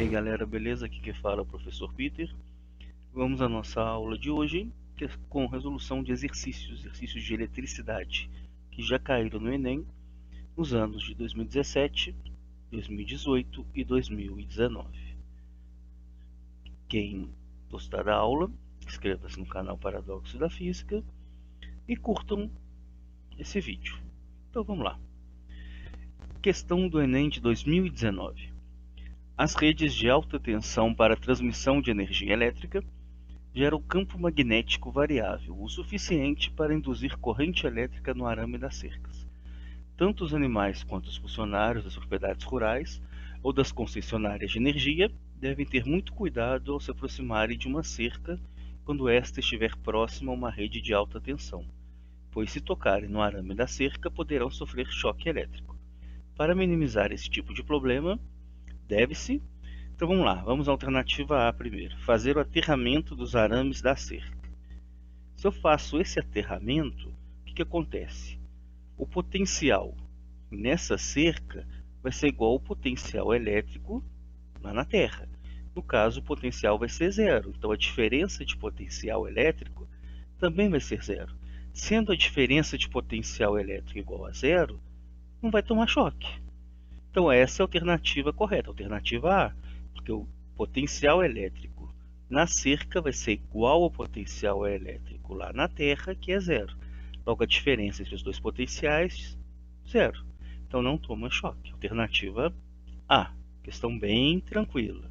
aí galera, beleza? Aqui quem fala é o professor Peter. Vamos à nossa aula de hoje, que é com resolução de exercícios de eletricidade, que já caíram no Enem nos anos de 2017, 2018 e 2019. Quem gostar da aula, inscreva-se no canal Paradoxo da Física e curtam esse vídeo. Então vamos lá. Questão do Enem de 2019. As redes de alta tensão para transmissão de energia elétrica geram campo magnético variável o suficiente para induzir corrente elétrica no arame das cercas. Tanto os animais quanto os funcionários das propriedades rurais ou das concessionárias de energia devem ter muito cuidado ao se aproximarem de uma cerca quando esta estiver próxima a uma rede de alta tensão, pois se tocarem no arame da cerca poderão sofrer choque elétrico. Para minimizar esse tipo de problema, deve-se. Então vamos lá, vamos à alternativa A primeiro. Fazer o aterramento dos arames da cerca. Se eu faço esse aterramento, o que acontece? O potencial nessa cerca vai ser igual ao potencial elétrico lá na Terra. No caso, o potencial vai ser zero. Então a diferença de potencial elétrico também vai ser zero. Sendo a diferença de potencial elétrico igual a zero, não vai tomar choque. Então essa é a alternativa correta, a alternativa A, porque o potencial elétrico na cerca vai ser igual ao potencial elétrico lá na Terra, que é zero. Logo a diferença entre os dois potenciais, zero. Então não toma choque. Alternativa A, questão bem tranquila.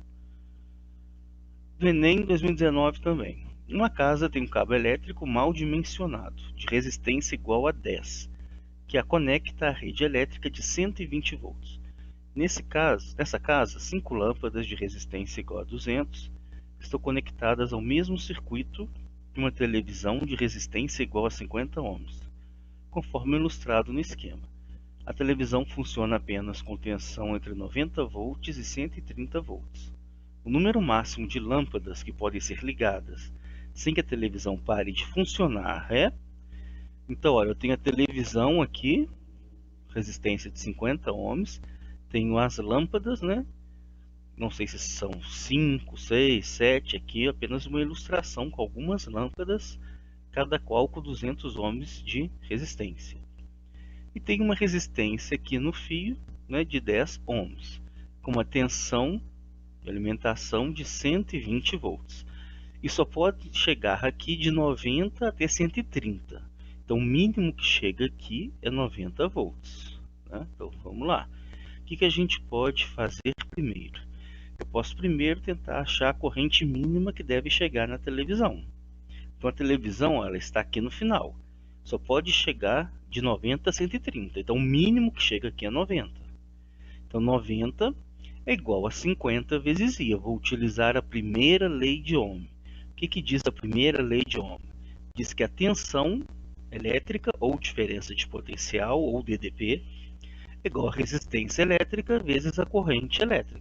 Do Enem 2019 também. Uma casa tem um cabo elétrico mal dimensionado, de resistência igual a 10, que a conecta à rede elétrica de 120 volts. Nessa casa, 5 lâmpadas de resistência igual a 200 estão conectadas ao mesmo circuito de uma televisão de resistência igual a 50 ohms, conforme ilustrado no esquema. A televisão funciona apenas com tensão entre 90 volts e 130 volts. O número máximo de lâmpadas que podem ser ligadas sem que a televisão pare de funcionar é... Então, olha, eu tenho a televisão aqui, resistência de 50 ohms, tenho as lâmpadas, né? Não sei se são 5, 6, 7 aqui, apenas uma ilustração com algumas lâmpadas, cada qual com 200 ohms de resistência. E tem uma resistência aqui no fio, né, de 10 ohms, com uma tensão de alimentação de 120 volts. E só pode chegar aqui de 90 até 130. Então o mínimo que chega aqui é 90 volts. Né? Então vamos lá. O que a gente pode fazer primeiro? Eu posso primeiro tentar achar a corrente mínima que deve chegar na televisão. Então a televisão ela está aqui no final. Só pode chegar de 90 a 130. Então o mínimo que chega aqui é 90. Então 90 é igual a 50 vezes I. Eu vou utilizar a primeira lei de Ohm. O que diz a primeira lei de Ohm? Diz que a tensão elétrica, ou diferença de potencial, ou DDP, é igual a resistência elétrica vezes a corrente elétrica.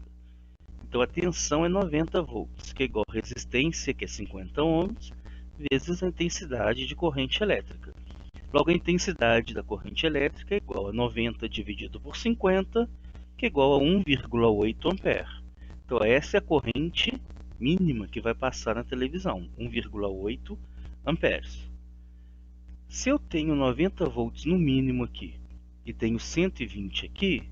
Então a tensão é 90 volts, que é igual a resistência, que é 50 ohms, vezes a intensidade de corrente elétrica. Logo a intensidade da corrente elétrica é igual a 90 dividido por 50, que é igual a 1,8 ampere. Então essa é a corrente mínima que vai passar na televisão, 1,8 amperes. Se eu tenho 90 volts no mínimo aqui e tenho 120 aqui,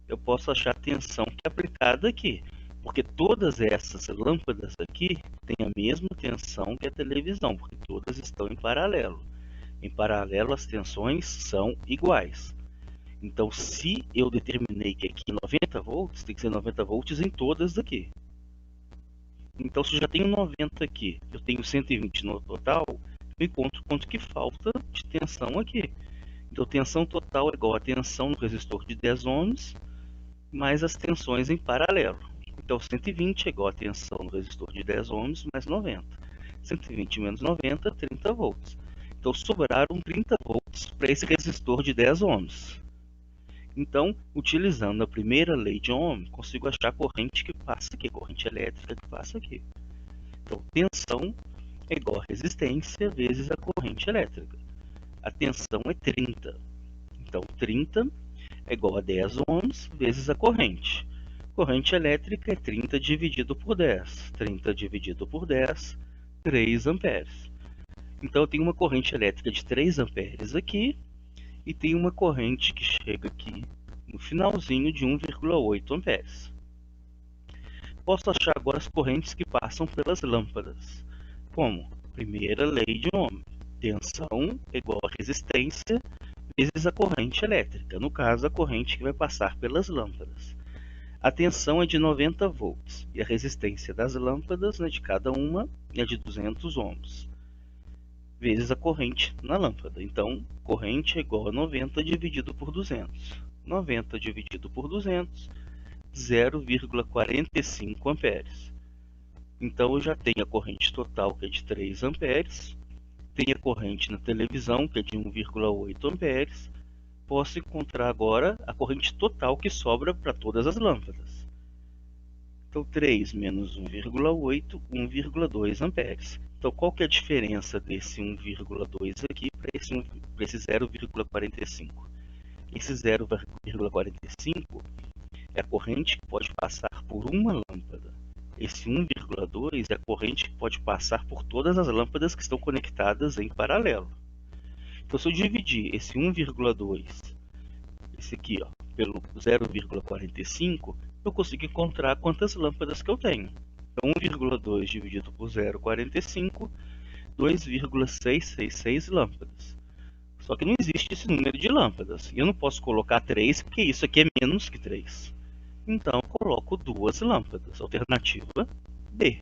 eu posso achar a tensão que é aplicada aqui, porque todas essas lâmpadas aqui têm a mesma tensão que a televisão, porque todas estão em paralelo. Em paralelo as tensões são iguais. Então se eu determinei que aqui 90 volts, tem que ser 90 volts em todas aqui. Então se eu já tenho 90 aqui, eu tenho 120 no total, eu encontro quanto que falta de tensão aqui. Então tensão total é igual a tensão no resistor de 10 ohms mais as tensões em paralelo. Então 120 é igual a tensão no resistor de 10 ohms mais 90. 120 menos 90, 30 volts. Então sobraram 30 volts para esse resistor de 10 ohms. Então, utilizando a primeira lei de Ohm, consigo achar a corrente que passa aqui, a corrente elétrica que passa aqui. Então, tensão é igual a resistência vezes a corrente elétrica. A tensão é 30. Então, 30 é igual a 10 ohms vezes a corrente. Corrente elétrica é 30 dividido por 10. 30 dividido por 10, 3 amperes. Então eu tenho uma corrente elétrica de 3 amperes aqui e tem uma corrente que chega aqui no finalzinho de 1,8 amperes. Posso achar agora as correntes que passam pelas lâmpadas. Como? Primeira lei de Ohm. Tensão é igual a resistência vezes a corrente elétrica. No caso, a corrente que vai passar pelas lâmpadas. A tensão é de 90 volts e a resistência das lâmpadas, de cada uma, é de 200 ohms. Vezes a corrente na lâmpada. Então, corrente é igual a 90 dividido por 200. 90 dividido por 200, 0,45 amperes. Então eu já tenho a corrente total, que é de 3 amperes. Tenho a corrente na televisão, que é de 1,8 amperes. Posso encontrar agora a corrente total que sobra para todas as lâmpadas. Então 3 menos 1,8, 1,2 amperes. Então qual que é a diferença desse 1,2 aqui para esse 0,45? Esse 0,45 é a corrente que pode passar por uma lâmpada. Esse 1,2 é a corrente que pode passar por todas as lâmpadas que estão conectadas em paralelo. Então, se eu dividir esse 1,2, esse aqui, pelo 0,45, eu consigo encontrar quantas lâmpadas que eu tenho. Então, 1,2 dividido por 0,45, 2,666 lâmpadas. Só que não existe esse número de lâmpadas. E eu não posso colocar 3, porque isso aqui é menos que 3. Então, eu coloco 2 lâmpadas. Alternativa B.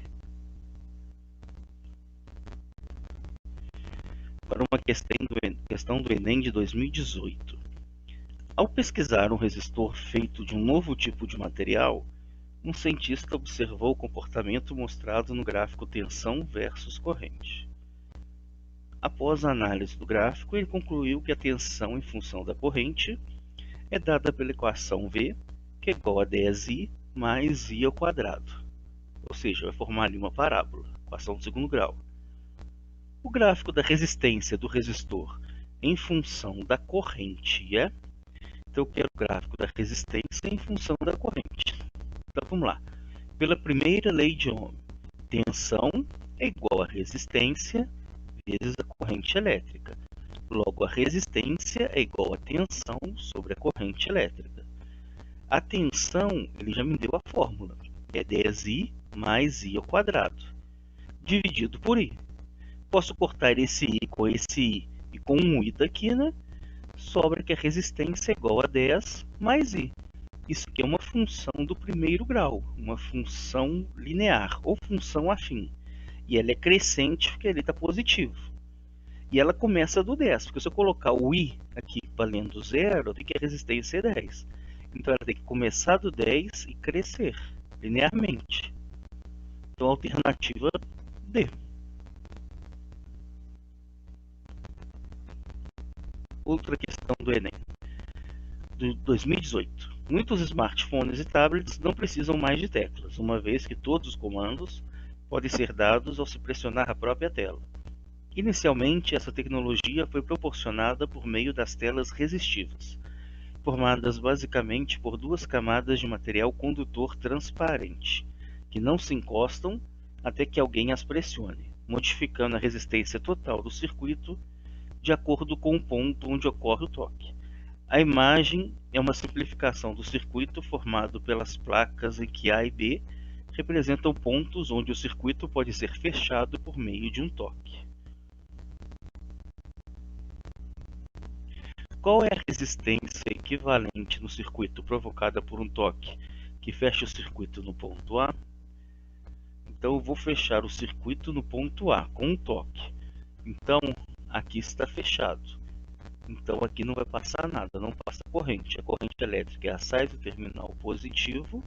Para uma questão do Enem de 2018. Ao pesquisar um resistor feito de um novo tipo de material, um cientista observou o comportamento mostrado no gráfico tensão versus corrente. Após a análise do gráfico, ele concluiu que a tensão em função da corrente é dada pela equação V, que é igual a 10i mais i ao quadrado. Ou seja, vai formar ali uma parábola, equação do segundo grau. O gráfico da resistência do resistor em função da corrente é... Então eu quero o gráfico da resistência em função da corrente. Então vamos lá. Pela primeira lei de Ohm, tensão é igual a resistência vezes a corrente elétrica. Logo, a resistência é igual a tensão sobre a corrente elétrica. A tensão, ele já me deu a fórmula. É 10i mais i ao quadrado, dividido por i. Posso cortar esse i com esse i e com um i daqui, Sobra que a resistência é igual a 10 mais i. Isso aqui é uma função do primeiro grau, uma função linear ou função afim. E ela é crescente porque ele está positivo. E ela começa do 10, porque se eu colocar o i aqui valendo 0, eu tenho que a resistência é 10. Então ela tem que começar do 10 e crescer linearmente. Então a alternativa D. Outra questão do Enem, de 2018. Muitos smartphones e tablets não precisam mais de teclas, uma vez que todos os comandos podem ser dados ao se pressionar a própria tela. Inicialmente, essa tecnologia foi proporcionada por meio das telas resistivas, formadas basicamente por duas camadas de material condutor transparente, que não se encostam até que alguém as pressione, modificando a resistência total do circuito de acordo com o ponto onde ocorre o toque. A imagem é uma simplificação do circuito formado pelas placas em que A e B representam pontos onde o circuito pode ser fechado por meio de um toque. Qual é a resistência equivalente no circuito provocada por um toque que fecha o circuito no ponto A? Então eu vou fechar o circuito no ponto A com um toque. Então aqui está fechado. Então aqui não vai passar nada, não passa corrente. A corrente elétrica sai do terminal positivo.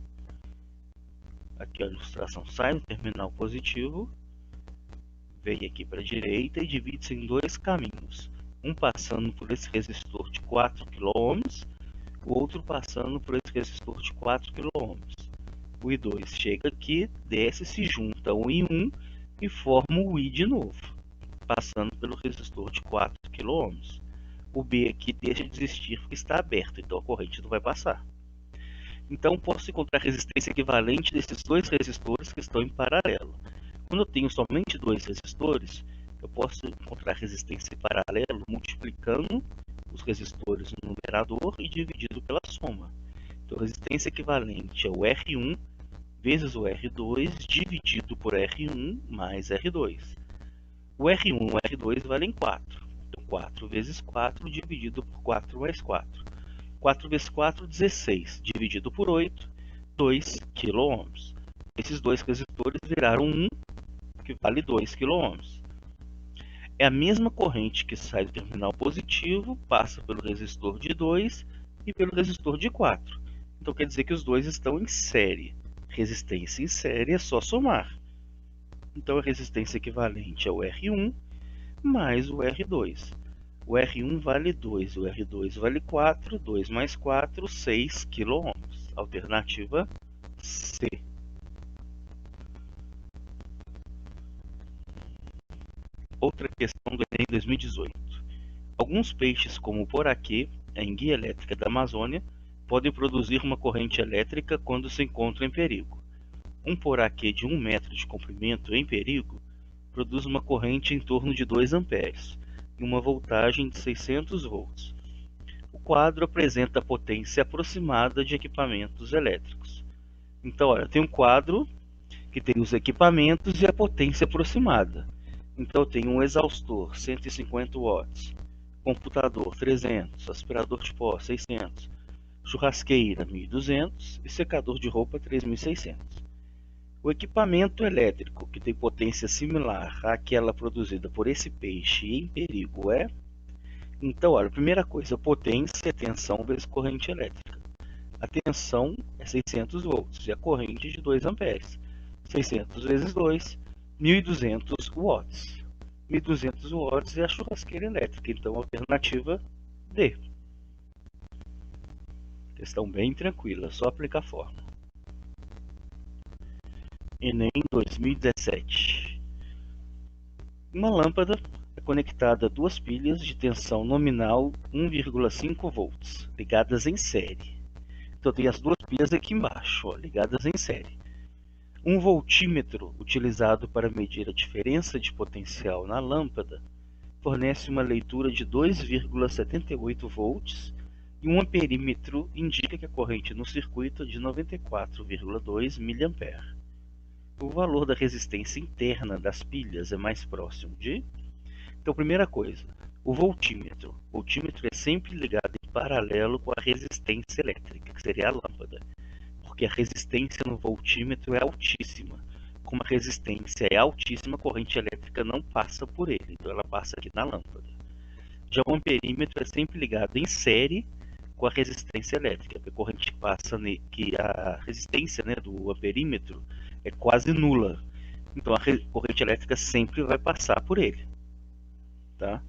Aqui a ilustração sai do terminal positivo, vem aqui para a direita e divide-se em dois caminhos. Um passando por esse resistor de 4 kΩ, o outro passando por esse resistor de 4 kΩ. O I2 chega aqui, desce, se junta ao I1 e forma o I de novo, passando pelo resistor de 4 kΩ. O B aqui deixa de existir porque está aberto, então a corrente não vai passar. Então posso encontrar a resistência equivalente desses dois resistores que estão em paralelo. Quando eu tenho somente dois resistores, eu posso encontrar a resistência em paralelo multiplicando os resistores no numerador e dividido pela soma. Então a resistência equivalente é o R1 vezes o R2 dividido por R1 mais R2. O R1 e o R2 valem 4. Então 4 vezes 4 dividido por 4 mais 4. 4 vezes 4, 16. Dividido por 8, 2 kΩ. Esses dois resistores viraram 1, que vale 2 kΩ. É a mesma corrente que sai do terminal positivo, passa pelo resistor de 2 e pelo resistor de 4. Então quer dizer que os dois estão em série. Resistência em série é só somar. Então a resistência equivalente é o R1 mais o R2. O R1 vale 2, o R2 vale 4, 2 mais 4, 6 kΩ. Alternativa C. Outra questão do Enem 2018. Alguns peixes, como o poraquê, a enguia elétrica da Amazônia, podem produzir uma corrente elétrica quando se encontram em perigo. Um poraquê de 1 metro de comprimento em perigo produz uma corrente em torno de 2 amperes e uma voltagem de 600 volts. O quadro apresenta a potência aproximada de equipamentos elétricos. Então, olha, tem um quadro que tem os equipamentos e a potência aproximada. Então, eu tenho um exaustor, 150 watts, computador, 300, aspirador de pó, 600, churrasqueira, 1.200 e secador de roupa, 3.600. O equipamento elétrico que tem potência similar àquela produzida por esse peixe em perigo é... Então, olha, primeira coisa, potência é tensão vezes corrente elétrica. A tensão é 600 volts e a corrente de 2 amperes. 600 vezes 2, 1.200 watts. 1.200 watts é a churrasqueira elétrica, então alternativa D. Questão bem tranquila, só aplicar a fórmula. Enem 2017. Uma lâmpada é conectada a duas pilhas de tensão nominal 1,5 volts, ligadas em série. Então tem as duas pilhas aqui embaixo, ó, ligadas em série. Um voltímetro, utilizado para medir a diferença de potencial na lâmpada, fornece uma leitura de 2,78 volts e um amperímetro indica que a corrente no circuito é de 94,2 mA. O valor da resistência interna das pilhas é mais próximo de... Então, primeira coisa, o voltímetro. O voltímetro é sempre ligado em paralelo com a resistência elétrica, que seria a lâmpada. Porque a resistência no voltímetro é altíssima. Como a resistência é altíssima, a corrente elétrica não passa por ele, então ela passa aqui na lâmpada. Já o amperímetro é sempre ligado em série com a resistência elétrica, porque a corrente que passa, que a resistência, né, do amperímetro é quase nula. Então a corrente elétrica sempre vai passar por ele. Tá?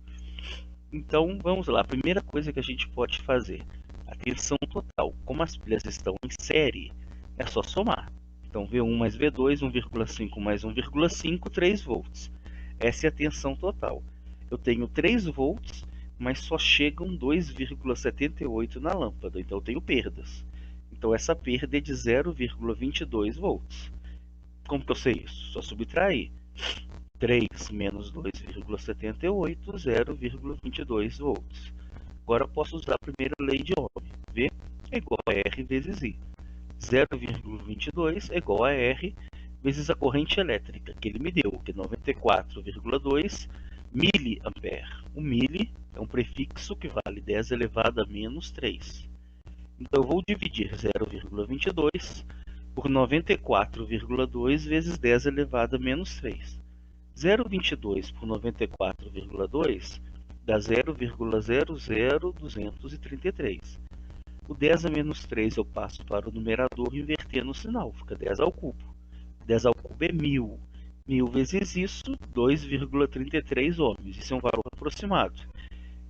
Então vamos lá, a primeira coisa que a gente pode fazer, a tensão total. Como as pilhas estão em série, é só somar. Então V1 mais V2, 1,5 mais 1,5, 3 volts. Essa é a tensão total. Eu tenho 3 volts, mas só chegam 2,78 na lâmpada, então eu tenho perdas. Então essa perda é de 0,22 volts. Como que eu sei isso? Só subtrair. 3 menos 2,78, 0,22 volts. Agora eu posso usar a primeira lei de Ohm. V é igual a R vezes I. 0,22 é igual a R vezes a corrente elétrica que ele me deu, que é 94,2 miliampere. O mili é um prefixo que vale 10 elevado a menos 3. Então eu vou dividir 0,22 por 94,2 vezes 10 elevado a menos 3. 0,22 por 94,2 dá 0,00233. O 10 a menos 3 eu passo para o numerador invertendo o sinal, fica 10 ao cubo. 10 ao cubo é 1000. 1000 vezes isso, 2,33 ohms. Isso é um valor aproximado.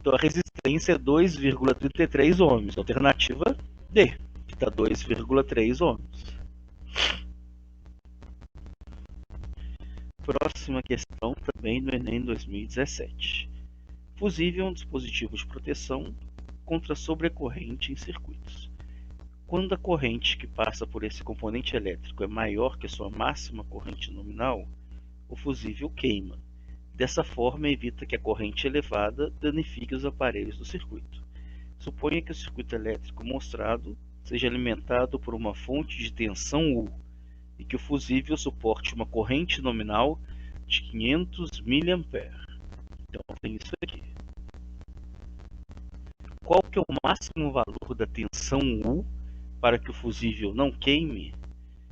Então a resistência é 2,33 ohms. Alternativa D, que está 2,3 ohms. Próxima questão também do Enem 2017. Fusível é um dispositivo de proteção contra sobrecorrente em circuitos. Quando a corrente que passa por esse componente elétrico é maior que a sua máxima corrente nominal, o fusível queima. Dessa forma, evita que a corrente elevada danifique os aparelhos do circuito. Suponha que o circuito elétrico mostrado seja alimentado por uma fonte de tensão U e que o fusível suporte uma corrente nominal de 500 mA. Então tem isso aqui. Qual que é o máximo valor da tensão U para que o fusível não queime?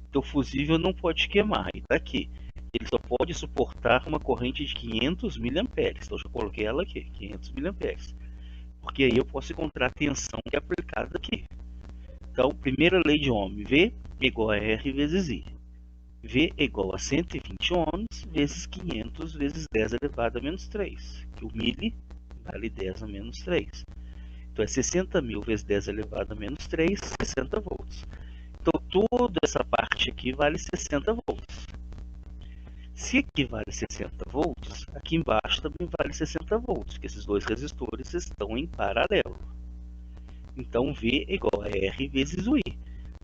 Então o fusível não pode queimar, e está aqui. Ele só pode suportar uma corrente de 500 mA. Então eu já coloquei ela aqui, 500 mA. Porque aí eu posso encontrar a tensão que é aplicada aqui. Então, primeira lei de Ohm, V igual a R vezes I. V igual a 120 ohms vezes 500 vezes 10 elevado a menos 3, que o mili vale 10 a menos 3. Então é 60 mil vezes 10 elevado a menos 3, 60 volts. Então toda essa parte aqui vale 60 volts. Se aqui vale 60 volts, aqui embaixo também vale 60 volts, porque esses dois resistores estão em paralelo. Então V é igual a R vezes o I.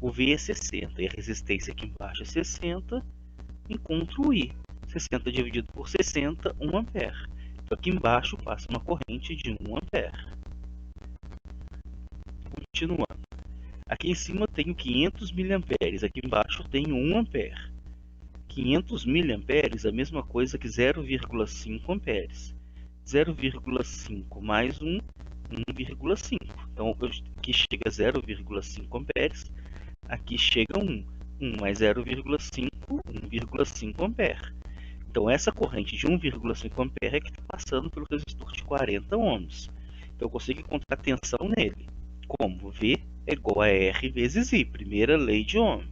O V é 60 e a resistência aqui embaixo é 60. Encontro o I. 60 dividido por 60, 1 ampere. Então aqui embaixo passa uma corrente de 1 ampere. Continuando. Aqui em cima tenho 500 miliamperes, aqui embaixo tenho 1 ampere. 500 miliamperes é a mesma coisa que 0,5 amperes. 0,5 mais 1, 1,5. Então aqui chega a 0,5 amperes, aqui chega 1. 1 mais 0,5, 1,5 ampere. Então essa corrente de 1,5 ampere é que está passando pelo resistor de 40 ohms. Então eu consigo encontrar a tensão nele. Como? V é igual a R vezes I, primeira lei de Ohm.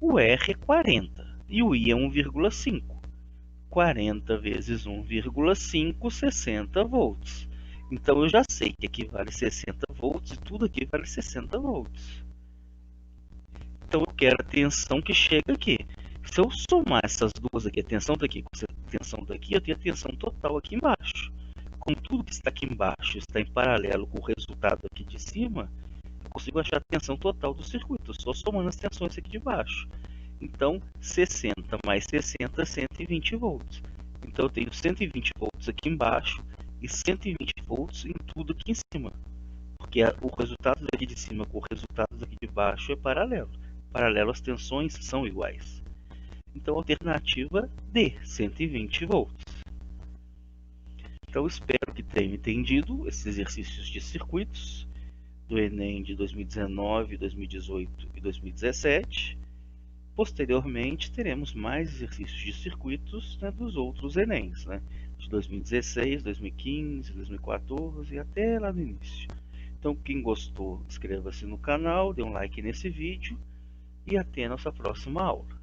O R é 40 e o I é 1,5. 40 vezes 1,5, 60 volts. Então eu já sei que aqui vale 60 volts e tudo aqui vale 60 volts. Então eu quero a tensão que chega aqui. Se eu somar essas duas aqui, a tensão daqui com a tensão daqui, eu tenho a tensão total aqui embaixo. Como tudo que está aqui embaixo está em paralelo com o resultado aqui de cima, eu consigo achar a tensão total do circuito, só somando as tensões aqui de baixo. Então, 60 mais 60, 120 volts. Então eu tenho 120 volts aqui embaixo e 120 volts em tudo aqui em cima. Porque o resultado daqui de cima com o resultado daqui de baixo é paralelo. Paralelo, as tensões são iguais. Então, alternativa D, 120 volts. Então, espero que tenham entendido esses exercícios de circuitos do Enem de 2019, 2018 e 2017. Posteriormente, teremos mais exercícios de circuitos, né, dos outros Enems, né, de 2016, 2015, 2014 e até lá no início. Então, quem gostou, inscreva-se no canal, dê um like nesse vídeo e até a nossa próxima aula.